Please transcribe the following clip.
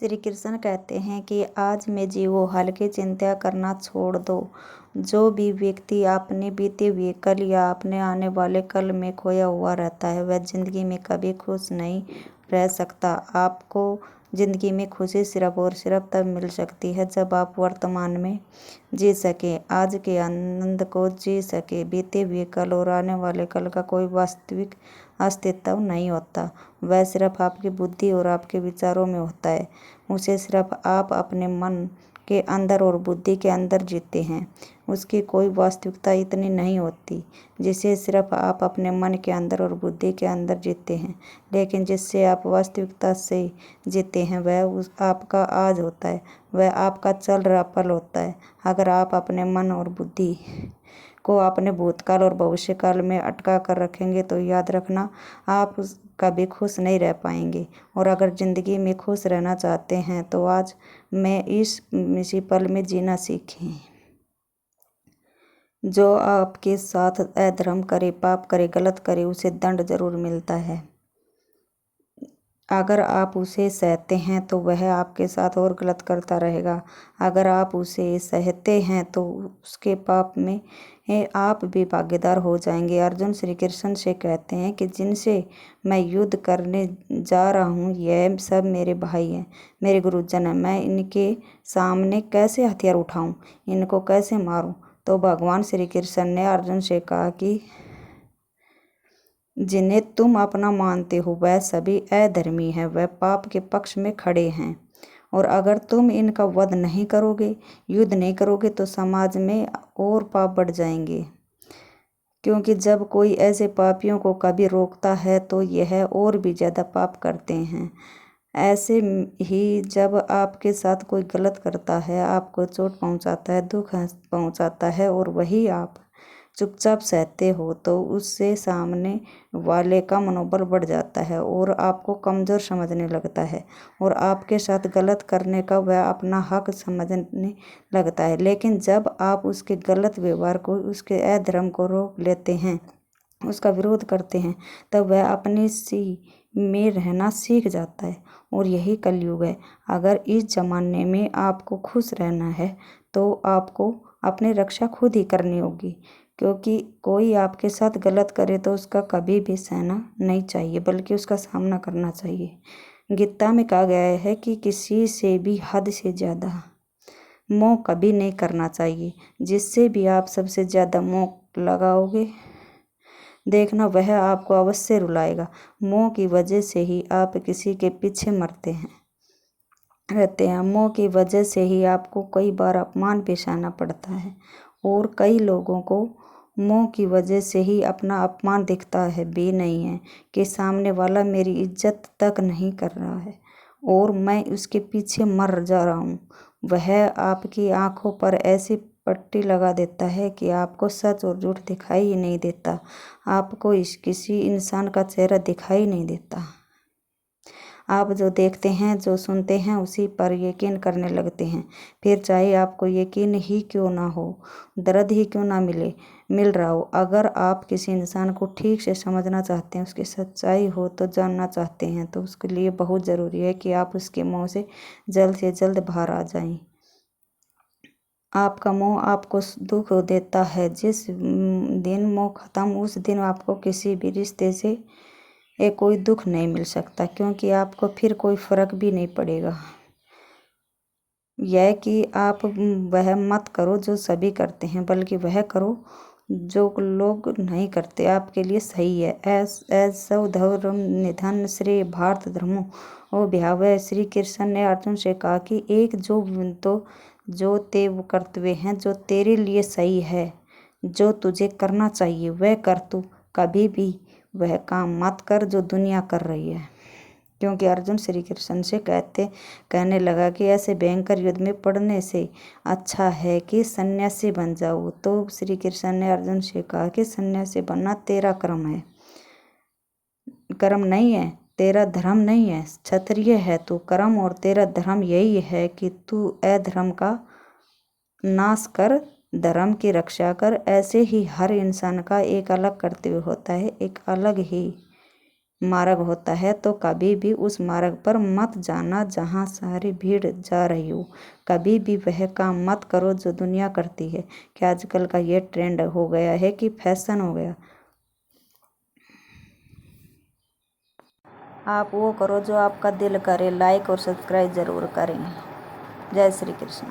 श्री कृष्ण कहते हैं कि आज में जीवो, हल्की चिंता करना छोड़ दो। जो भी व्यक्ति अपने बीते हुए कल या अपने आने वाले कल में खोया हुआ रहता है वह जिंदगी में कभी खुश नहीं रह सकता। आपको जिंदगी में खुशी सिर्फ और सिर्फ तब मिल सकती है जब आप वर्तमान में जी सके, आज के आनंद को जी सके। बीते हुए कल और आने वाले कल का कोई वास्तविक अस्तित्व नहीं होता, वह सिर्फ आपकी बुद्धि और आपके विचारों में होता है। उसे सिर्फ आप अपने मन के अंदर और बुद्धि के अंदर जीते हैं। उसकी कोई वास्तविकता इतनी नहीं होती जिसे सिर्फ आप अपने मन के अंदर और बुद्धि के अंदर जीते हैं, लेकिन जिससे आप वास्तविकता से जीते हैं वह आपका आज होता है, वह आपका चल रहा पल होता है। अगर आप अपने मन और बुद्धि को अपने भूतकाल और भविष्यकाल में अटका कर रखेंगे तो याद रखना आप कभी खुश नहीं रह पाएंगे। और अगर ज़िंदगी में खुश रहना चाहते हैं तो आज मैं इसी पल में जीना सीखें। जो आपके साथ अधर्म करे, पाप करे, गलत करे, उसे दंड जरूर मिलता है। अगर आप उसे सहते हैं तो वह आपके साथ और गलत करता रहेगा। अगर आप उसे सहते हैं तो उसके पाप में आप भी भागीदार हो जाएंगे। अर्जुन श्री कृष्ण से कहते हैं कि जिनसे मैं युद्ध करने जा रहा हूँ यह सब मेरे भाई हैं, मेरे गुरुजन हैं। मैं इनके सामने कैसे हथियार उठाऊँ, इनको कैसे मारूँ? तो भगवान श्री कृष्ण ने अर्जुन से कहा कि जिन्हें तुम अपना मानते हो वह सभी अधर्मी हैं, वह पाप के पक्ष में खड़े हैं। और अगर तुम इनका वध नहीं करोगे, युद्ध नहीं करोगे तो समाज में और पाप बढ़ जाएंगे, क्योंकि जब कोई ऐसे पापियों को कभी रोकता है तो यह और भी ज़्यादा पाप करते हैं। ऐसे ही जब आपके साथ कोई गलत करता है, आपको चोट पहुंचाता है, दुख पहुंचाता है और वही आप चुपचाप सहते हो तो उससे सामने वाले का मनोबल बढ़ जाता है और आपको कमज़ोर समझने लगता है और आपके साथ गलत करने का वह अपना हक समझने लगता है। लेकिन जब आप उसके गलत व्यवहार को, उसके अधर्म को रोक लेते हैं, उसका विरोध करते हैं, तब वह अपनी सी में रहना सीख जाता है। और यही कलयुग है। अगर इस जमाने में आपको खुश रहना है तो आपको अपनी रक्षा खुद ही करनी होगी, क्योंकि कोई आपके साथ गलत करे तो उसका कभी भी सहना नहीं चाहिए, बल्कि उसका सामना करना चाहिए। गीता में कहा गया है कि किसी से भी हद से ज़्यादा मोह कभी नहीं करना चाहिए। जिससे भी आप सबसे ज़्यादा मोह लगाओगे देखना वह आपको अवश्य रुलाएगा। मोह की वजह से ही आप किसी के पीछे मरते हैं रहते हैं। मोह की वजह से ही आपको कई बार अपमान पेश आना पड़ता है और कई लोगों को मोह की वजह से ही अपना अपमान दिखता है भी नहीं है कि सामने वाला मेरी इज्जत तक नहीं कर रहा है और मैं उसके पीछे मर जा रहा हूँ। वह आपकी आंखों पर ऐसी पट्टी लगा देता है कि आपको सच और झूठ दिखाई ही नहीं देता, आपको किसी इंसान का चेहरा दिखाई नहीं देता। आप जो देखते हैं, जो सुनते हैं, उसी पर यकीन करने लगते हैं, फिर चाहे आपको यकीन ही क्यों ना हो, दर्द ही क्यों ना मिल रहा हो। अगर आप किसी इंसान को ठीक से समझना चाहते हैं, उसकी सच्चाई हो तो जानना चाहते हैं, तो उसके लिए बहुत ज़रूरी है कि आप उसके मोह से जल्द बाहर आ जाएं। आपका मोह आपको दुख देता है। जिस दिन मोह खत्म, उस दिन आपको किसी भी रिश्ते से कोई दुख नहीं मिल सकता, क्योंकि आपको फिर कोई फर्क भी नहीं पड़ेगा। यह कि आप वह मत करो जो सभी करते हैं, बल्कि वह करो जो लोग नहीं करते आपके लिए सही है। ऐसव धर्म निधन श्री भारत धर्मो ओ भयावह। श्री कृष्ण ने अर्जुन से कहा कि एक जो ते वो कर्तव्य हैं जो तेरे लिए सही है, जो तुझे करना चाहिए वह कर। तू कभी भी वह काम मत कर जो दुनिया कर रही है। क्योंकि अर्जुन श्री कृष्ण से कहने लगा कि ऐसे भयंकर युद्ध में पड़ने से अच्छा है कि सन्यासी बन जाओ। तो श्री कृष्ण ने अर्जुन से कहा कि सन्यासी बनना तेरा कर्म है, कर्म नहीं है, तेरा धर्म नहीं है। क्षत्रिय है तू, कर्म और तेरा धर्म यही है कि तू अधर्म का नाश कर, धर्म की रक्षा कर। ऐसे ही हर इंसान का एक अलग कर्तव्य होता है, एक अलग ही मार्ग होता है तो कभी भी उस मार्ग पर मत जाना जहाँ सारी भीड़ जा रही हो। कभी भी वह काम मत करो जो दुनिया करती है, कि आजकल का ये ट्रेंड हो गया है, कि फैशन हो गया। आप वो करो जो आपका दिल करे। लाइक और सब्सक्राइब ज़रूर करें। जय श्री कृष्ण।